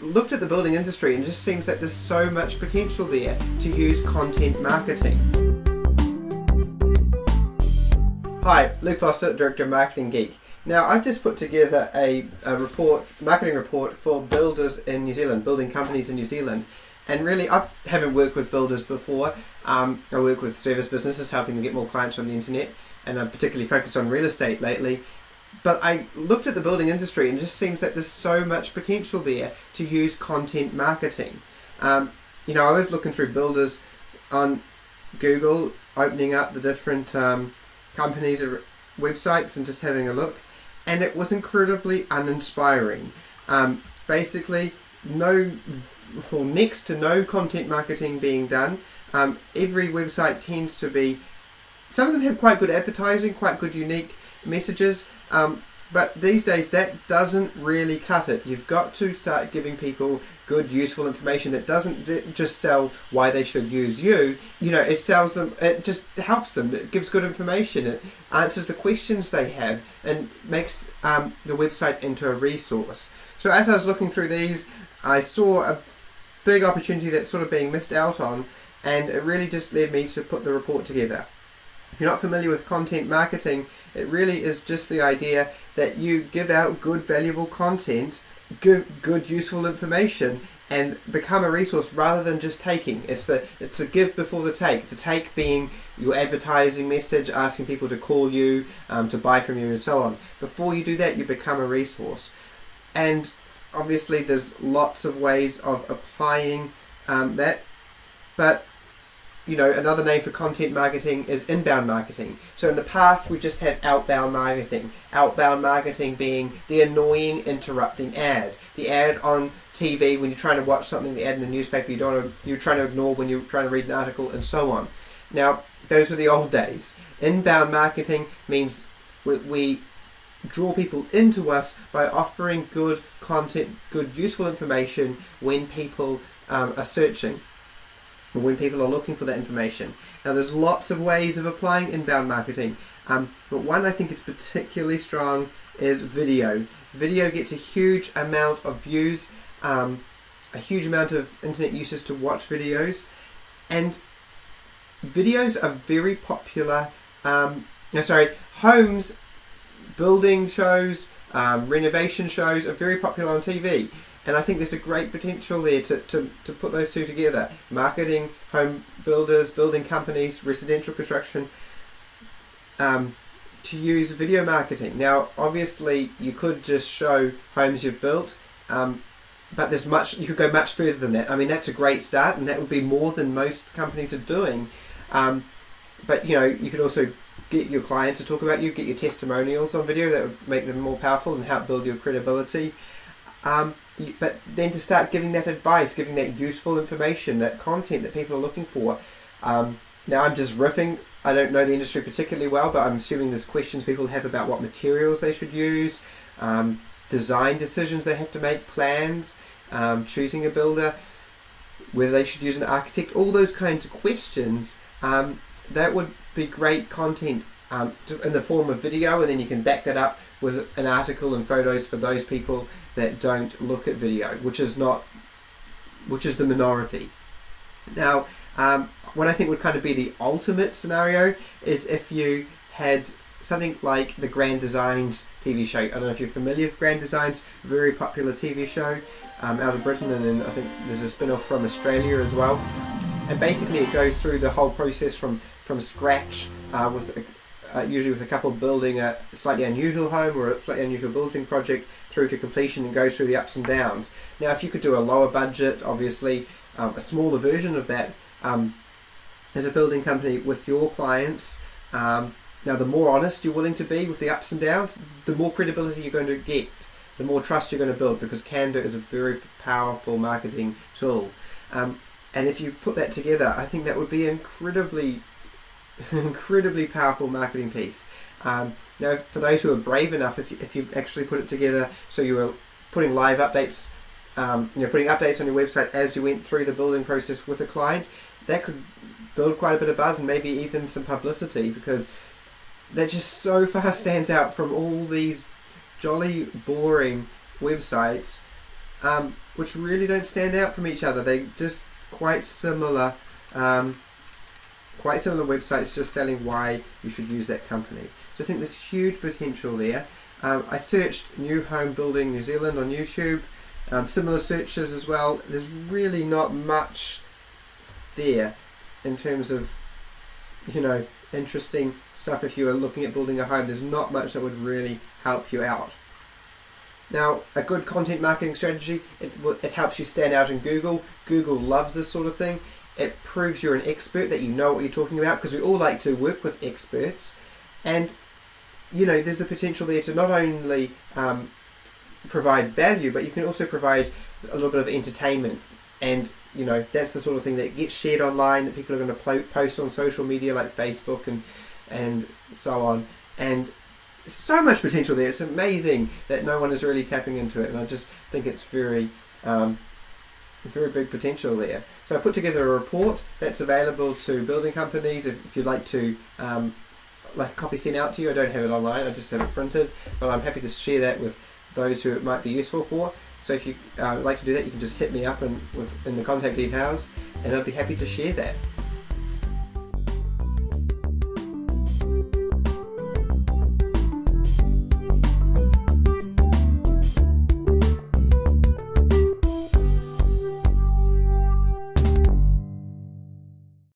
looked at the building industry and it just seems that there's so much potential there to use content marketing. Hi, Luke Foster, Director of Marketing Geek. Now, I've just put together a marketing report for builders in New Zealand, building companies in New Zealand. And really, I haven't worked with builders before. I work with service businesses, helping them get more clients on the internet, and I'm particularly focused on real estate lately. But I looked at the building industry and it just seems that there's so much potential there to use content marketing. I was looking through builders on Google, opening up the different companies' websites and just having a look, and it was incredibly uninspiring. Basically, next to no content marketing being done. Every website tends to be, some of them have quite good advertising, quite good unique messages, but these days that doesn't really cut it. You've got to start giving people good, useful information that doesn't just sell why they should use you. It sells them, it just helps them, it gives good information, it answers the questions they have, and makes the website into a resource. So as I was looking through these, I saw a big opportunity that's sort of being missed out on, and it really just led me to put the report together. If you're not familiar with content marketing, it really is just the idea that you give out good, valuable content, good, useful information, and become a resource rather than just taking. It's a give before the take. The take being your advertising message, asking people to call you, to buy from you, and so on. Before you do that, you become a resource. And obviously, there's lots of ways of applying that, but another name for content marketing is inbound marketing. So in the past, we just had outbound marketing. Outbound marketing being the annoying, interrupting ad. The ad on TV when you're trying to watch something, the ad in the newspaper you're trying to ignore when you're trying to read an article, and so on. Now, those were the old days. Inbound marketing means we draw people into us by offering good content, good, useful information when people are searching, when people are looking for that information. Now, there's lots of ways of applying inbound marketing, but one I think is particularly strong is video. Video gets a huge amount of views, a huge amount of internet users to watch videos, and videos are very popular. Homes, building shows, renovation shows are very popular on TV. And I think there's a great potential there to put those two together. Marketing, home builders, building companies, residential construction, to use video marketing. Now, obviously, you could just show homes you've built, but you could go much further than that. I mean, that's a great start, and that would be more than most companies are doing. But, you could also get your clients to talk about you, get your testimonials on video. That would make them more powerful and help build your credibility. But then to start giving that advice, giving that useful information, that content that people are looking for. Now I'm just riffing. I don't know the industry particularly well, but I'm assuming there's questions people have about what materials they should use, design decisions they have to make, plans, choosing a builder, whether they should use an architect, all those kinds of questions. That would be great content in the form of video, and then you can back that up with an article and photos for those people that don't look at video, which is the minority. Now, what I think would kind of be the ultimate scenario is if you had something like the Grand Designs TV show. I don't know if you're familiar with Grand Designs, very popular TV show out of Britain, and then I think there's a spin-off from Australia as well. And basically it goes through the whole process from scratch, usually with a couple building a slightly unusual home or a slightly unusual building project through to completion, and goes through the ups and downs. Now, if you could do a lower budget, obviously a smaller version of that as a building company with your clients, now the more honest you're willing to be with the ups and downs, the more credibility you're going to get, the more trust you're going to build, because Canva is a very powerful marketing tool. And if you put that together, I think that would be incredibly powerful marketing piece. Now, for those who are brave enough, if you actually put it together, so you were putting live updates, putting updates on your website as you went through the building process with a client, that could build quite a bit of buzz and maybe even some publicity, because that just so far stands out from all these jolly boring websites. which really don't stand out from each other. They're just quite similar websites, just selling why you should use that company. So I think there's huge potential there. I searched New Home Building New Zealand on YouTube, similar searches as well. There's really not much there in terms of, interesting stuff. If you are looking at building a home, there's not much that would really help you out. Now, a good content marketing strategy, it helps you stand out in Google. Google loves this sort of thing. It proves you're an expert, that you know what you're talking about, because we all like to work with experts. And there's the potential there to not only provide value, but you can also provide a little bit of entertainment. And that's the sort of thing that gets shared online, that people are going to post on social media like Facebook and so on. And so much potential there. It's amazing that no one is really tapping into it, and I just think it's very big potential there. So I put together a report that's available to building companies if you'd like to like a copy sent out to you. I don't have it online, I just have it printed, but I'm happy to share that with those who it might be useful for. So if you like to do that, you can just hit me up in the contact details, and I'd be happy to share that.